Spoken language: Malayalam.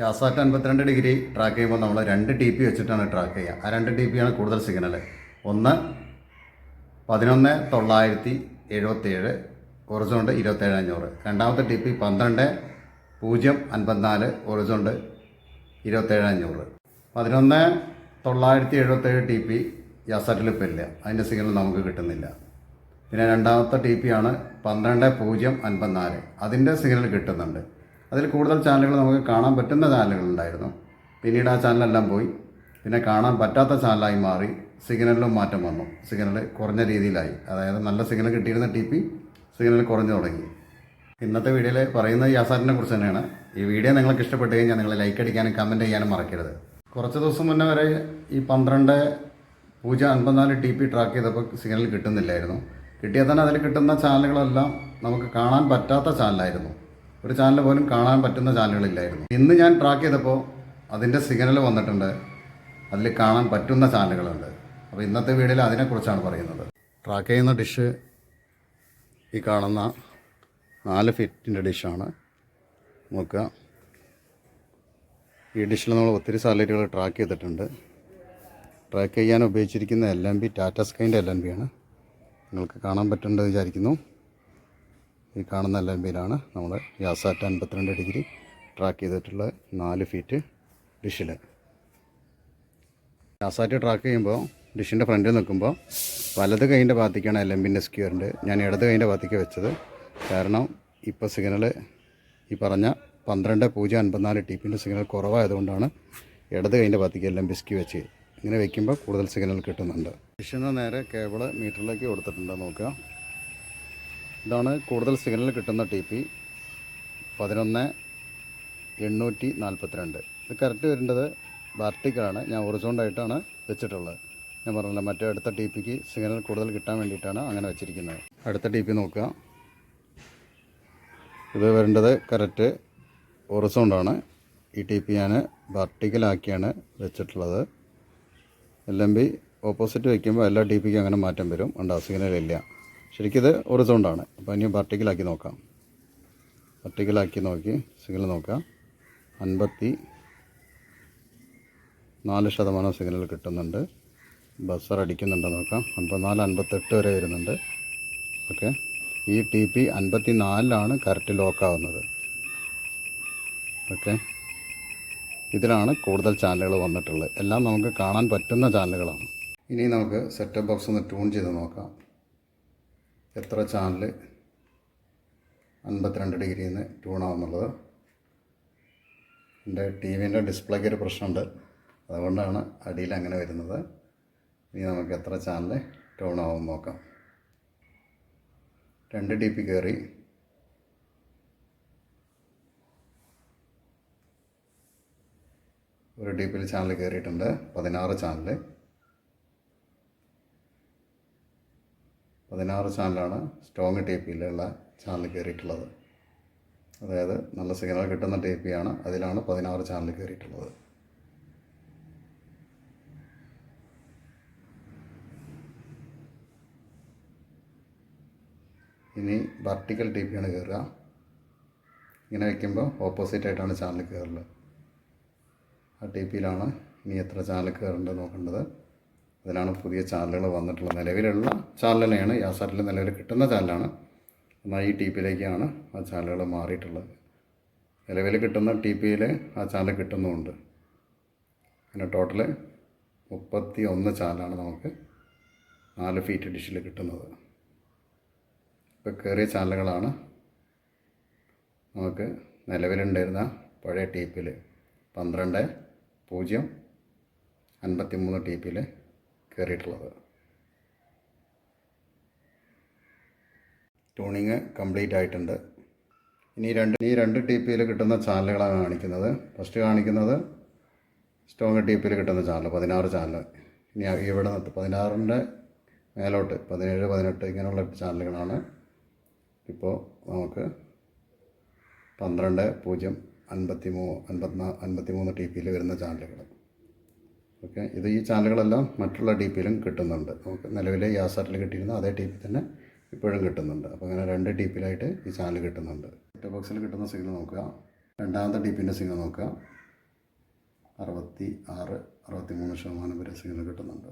യാസാറ്റ് 52 ഡിഗ്രി ട്രാക്ക് ചെയ്യുമ്പോൾ നമ്മൾ 2 TP വെച്ചിട്ടാണ് ട്രാക്ക് ചെയ്യുക. ആ 2 TP ആണ് കൂടുതൽ സിഗ്നൽ. ഒന്ന് 11,977 ഒറിസോണ്ട് 27,500. രണ്ടാമത്തെ TP 12,054 ഒറിസോണ്ട് 27,500. 11,977 TP യാസാറ്റിൽ ഇപ്പോൾ ഇല്ല, അതിൻ്റെ സിഗ്നൽ നമുക്ക് കിട്ടുന്നില്ല. പിന്നെ രണ്ടാമത്തെ TP ആണ് 12,054, അതിൻ്റെ സിഗ്നൽ കിട്ടുന്നുണ്ട്. അതിൽ കൂടുതൽ ചാനലുകൾ നമുക്ക് കാണാൻ പറ്റുന്ന ചാനലുകളുണ്ടായിരുന്നു. പിന്നീട് ആ ചാനലെല്ലാം പോയി, പിന്നെ കാണാൻ പറ്റാത്ത ചാനലായി മാറി. സിഗ്നലിലും മാറ്റം വന്നു, സിഗ്നൽ കുറഞ്ഞ രീതിയിലായി. അതായത് നല്ല സിഗ്നൽ കിട്ടിയിരുന്ന TP സിഗ്നൽ കുറഞ്ഞു തുടങ്ങി. ഇന്നത്തെ വീഡിയോയിൽ പറയുന്നത് യാസാറ്റിനെ കുറിച്ച് തന്നെയാണ്. ഈ വീഡിയോ നിങ്ങൾക്ക് ഇഷ്ടപ്പെട്ട് കഴിഞ്ഞാൽ നിങ്ങൾ ലൈക്ക് അടിക്കാനും കമൻറ്റ് ചെയ്യാനും മറക്കരുത്. കുറച്ച് ദിവസം മുന്നേ വരെ ഈ 12,054 TP ട്രാക്ക് ചെയ്തപ്പോൾ സിഗ്നൽ കിട്ടുന്നില്ലായിരുന്നു. കിട്ടിയാൽ തന്നെ അതിൽ കിട്ടുന്ന ചാനലുകളെല്ലാം നമുക്ക് കാണാൻ പറ്റാത്ത ചാനലായിരുന്നു. ഒരു ചാനൽ പോലും കാണാൻ പറ്റുന്ന ചാനലുകളില്ലായിരുന്നു. ഇന്ന് ഞാൻ ട്രാക്ക് ചെയ്തപ്പോൾ അതിൻ്റെ സിഗ്നൽ വന്നിട്ടുണ്ട്, അതിൽ കാണാൻ പറ്റുന്ന ചാനലുകളുണ്ട്. അപ്പോൾ ഇന്നത്തെ വീഡിയോയിൽ അതിനെക്കുറിച്ചാണ് പറയുന്നത്. ട്രാക്ക് ചെയ്യുന്ന ഡിഷ് ഈ കാണുന്ന 4 ഫീറ്റിൻ്റെ ഡിഷാണ്. നോക്കുക, ഈ ഡിഷിൽ നമ്മൾ ഒത്തിരി സാറ്റലൈറ്റുകൾ ട്രാക്ക് ചെയ്തിട്ടുണ്ട്. ട്രാക്ക് ചെയ്യാൻ ഉപയോഗിച്ചിരിക്കുന്ന LNB ടാറ്റ സ്കൈൻ്റെ LNB ആണ്. നിങ്ങൾക്ക് കാണാൻ പറ്റുന്നുണ്ടെന്ന് വിചാരിക്കുന്നു. ഈ കാണുന്ന LNBയിലാണ് നമ്മൾ യാസാറ്റ് 52 ഡിഗ്രി ട്രാക്ക് ചെയ്തിട്ടുള്ള 4 ഫീറ്റ് ഡിഷിൽ. യാസാറ്റ് ട്രാക്ക് ചെയ്യുമ്പോൾ ഡിഷിൻ്റെ ഫ്രണ്ടിൽ നിൽക്കുമ്പോൾ വലത് കൈൻ്റെ ഭാഗത്തേക്കാണ് LNBൻ്റെ സ്ക്യൂറിൻ്റെ. ഞാൻ ഇടത് കൈൻ്റെ ഭാഗത്തേക്ക് വെച്ചത്. കാരണം ഇപ്പോൾ സിഗ്നൽ ഈ പറഞ്ഞ 12,054 TPൻ്റെ സിഗ്നൽ കുറവായതുകൊണ്ടാണ് ഇടത് കൈൻ്റെ ഭാഗത്തേക്ക് LNB സ്ക്യൂ വെച്ച്. ഇങ്ങനെ വയ്ക്കുമ്പോൾ കൂടുതൽ സിഗ്നൽ കിട്ടുന്നുണ്ട്. ഡിഷിൽ നിന്ന് നേരെ കേബിൾ മീറ്ററിലേക്ക് കൊടുത്തിട്ടുണ്ട്. നോക്കുക, ഇതാണ് കൂടുതൽ സിഗ്നൽ കിട്ടുന്ന TP 11,842. ഇത് കറക്റ്റ് വരേണ്ടത് വാർട്ടിക്കലാണ്. ഞാൻ ഹൊറിസോണ്ടായിട്ടാണ് വെച്ചിട്ടുള്ളത്. ഞാൻ പറഞ്ഞില്ല, മറ്റേ അടുത്ത TPക്ക് സിഗ്നൽ കൂടുതൽ കിട്ടാൻ വേണ്ടിയിട്ടാണ് അങ്ങനെ വെച്ചിരിക്കുന്നത്. അടുത്ത TP നോക്കുക, ഇത് വരേണ്ടത് കറക്റ്റ് ഹൊറിസോണ്ടാണ്. ഈ TP ഞാൻ വാർട്ടിക്കലാക്കിയാണ് വെച്ചിട്ടുള്ളത്. LNB ഓപ്പോസിറ്റ് വയ്ക്കുമ്പോൾ എല്ലാ TPക്കും അങ്ങനെ മാറ്റം വരും. ഉണ്ടാവും, സിഗ്നലില്ല. ശരിക്കും ഇത് ഹൊറിസോണ്ടാണ്. അപ്പോൾ ഇനി വെർട്ടിക്കലാക്കി നോക്കാം. വെർട്ടിക്കലാക്കി നോക്കി സിഗ്നൽ നോക്കാം. 54% സിഗ്നൽ കിട്ടുന്നുണ്ട്. ബസർ അടിക്കുന്നുണ്ട് നോക്കാം. 54-58 വരെ വരുന്നുണ്ട്. ഓക്കെ, ഈ TP 54 കറക്റ്റ് ലോക്കാവുന്നത്. ഓക്കെ, ഇതിലാണ് കൂടുതൽ ചാനലുകൾ വന്നിട്ടുള്ളത്. എല്ലാം നമുക്ക് കാണാൻ പറ്റുന്ന ചാനലുകളാണ്. ഇനി നമുക്ക് സെറ്റപ്പ് ബോക്സ് ഒന്ന് ട്യൂൺ ചെയ്ത് നോക്കാം. എത്ര ചാനൽ 52 ഡിഗ്രിയിൽ നിന്ന് ട്യൂണാവുന്നുള്ളത്. എൻ്റെ TVൻ്റെ ഡിസ്പ്ലേക്ക് ഒരു പ്രശ്നമുണ്ട്, അതുകൊണ്ടാണ് അടിയിൽ അങ്ങനെ വരുന്നത്. ഇനി നമുക്ക് എത്ര ചാനൽ ട്യൂണാവും നോക്കാം. 2 TP കയറി. ഒരു TPയിൽ ചാനൽ കയറിയിട്ടുണ്ട്. 16 ചാനൽ. 16 ചാനലാണ് സ്ട്രോങ് TPയിലുള്ള ചാനൽ കയറിയിട്ടുള്ളത്. അതായത് നല്ല സിഗ്നൽ കിട്ടുന്ന TP ആണ്. അതിലാണ് 16 ചാനൽ കയറിയിട്ടുള്ളത്. ഇനി വെർട്ടിക്കൽ TPയാണ് കയറുക. ഇങ്ങനെ വയ്ക്കുമ്പോൾ ഓപ്പോസിറ്റായിട്ടാണ് ചാനൽ കയറുന്നത്. ആ TPയിലാണ് ഇനി എത്ര ചാനൽ കയറേണ്ടത് നോക്കേണ്ടത്. അതിനാണ് പുതിയ ചാനലുകൾ വന്നിട്ടുള്ളത്. നിലവിലുള്ള ചാനൽ തന്നെയാണ്, യാസാറ്റിൽ നിലവിൽ കിട്ടുന്ന ചാനലാണ്. എന്നാൽ ഈ TPയിലേക്കാണ് ആ ചാനലുകൾ മാറിയിട്ടുള്ളത്. നിലവിൽ കിട്ടുന്ന TPയിൽ ആ ചാനൽ കിട്ടുന്നുമുണ്ട്. അങ്ങനെ ടോട്ടൽ 31 ചാനലാണ് നമുക്ക് 4 ഫീറ്റ് ഡിഷിൽ കിട്ടുന്നത്. ഇപ്പോൾ കയറിയ ചാനലുകളാണ് നമുക്ക് നിലവിലുണ്ടായിരുന്ന പഴയ TPയിൽ 12,053 TPയിൽ കയറിയിട്ടുള്ളത്. ട്യൂണിങ് കംപ്ലീറ്റ് ആയിട്ടുണ്ട്. ഇനി രണ്ട് TPയിൽ കിട്ടുന്ന ചാനലുകളാണ് കാണിക്കുന്നത്. ഫസ്റ്റ് കാണിക്കുന്നത് സ്ട്രോങ് TPയിൽ കിട്ടുന്ന ചാനൽ 16 ചാനൽ. ഇനി ഇവിടെ 16ൻ്റെ മേലോട്ട് 17, 18 ഇങ്ങനെയുള്ള ചാനലുകളാണ് ഇപ്പോൾ നമുക്ക് 12,053 TPയിൽ വരുന്ന ചാനലുകൾ. ഓക്കെ, ഇത് ഈ ചാനലുകളെല്ലാം മറ്റുള്ള TPയിലും കിട്ടുന്നുണ്ട്. നമുക്ക് നിലവിലെ യാസാറ്റിൽ കിട്ടിയിരുന്ന അതേ TP തന്നെ ഇപ്പോഴും കിട്ടുന്നുണ്ട്. അപ്പോൾ അങ്ങനെ 2 TPയിലായിട്ട് ഈ ചാനൽ കിട്ടുന്നുണ്ട്. സെറ്റ് ബോക്സിൽ കിട്ടുന്ന സിഗ്നൽ നോക്കുക. രണ്ടാമത്തെ TPൻ്റെ സിഗ്നൽ നോക്കുക. 66-63% വരെ സിഗ്നൽ കിട്ടുന്നുണ്ട്.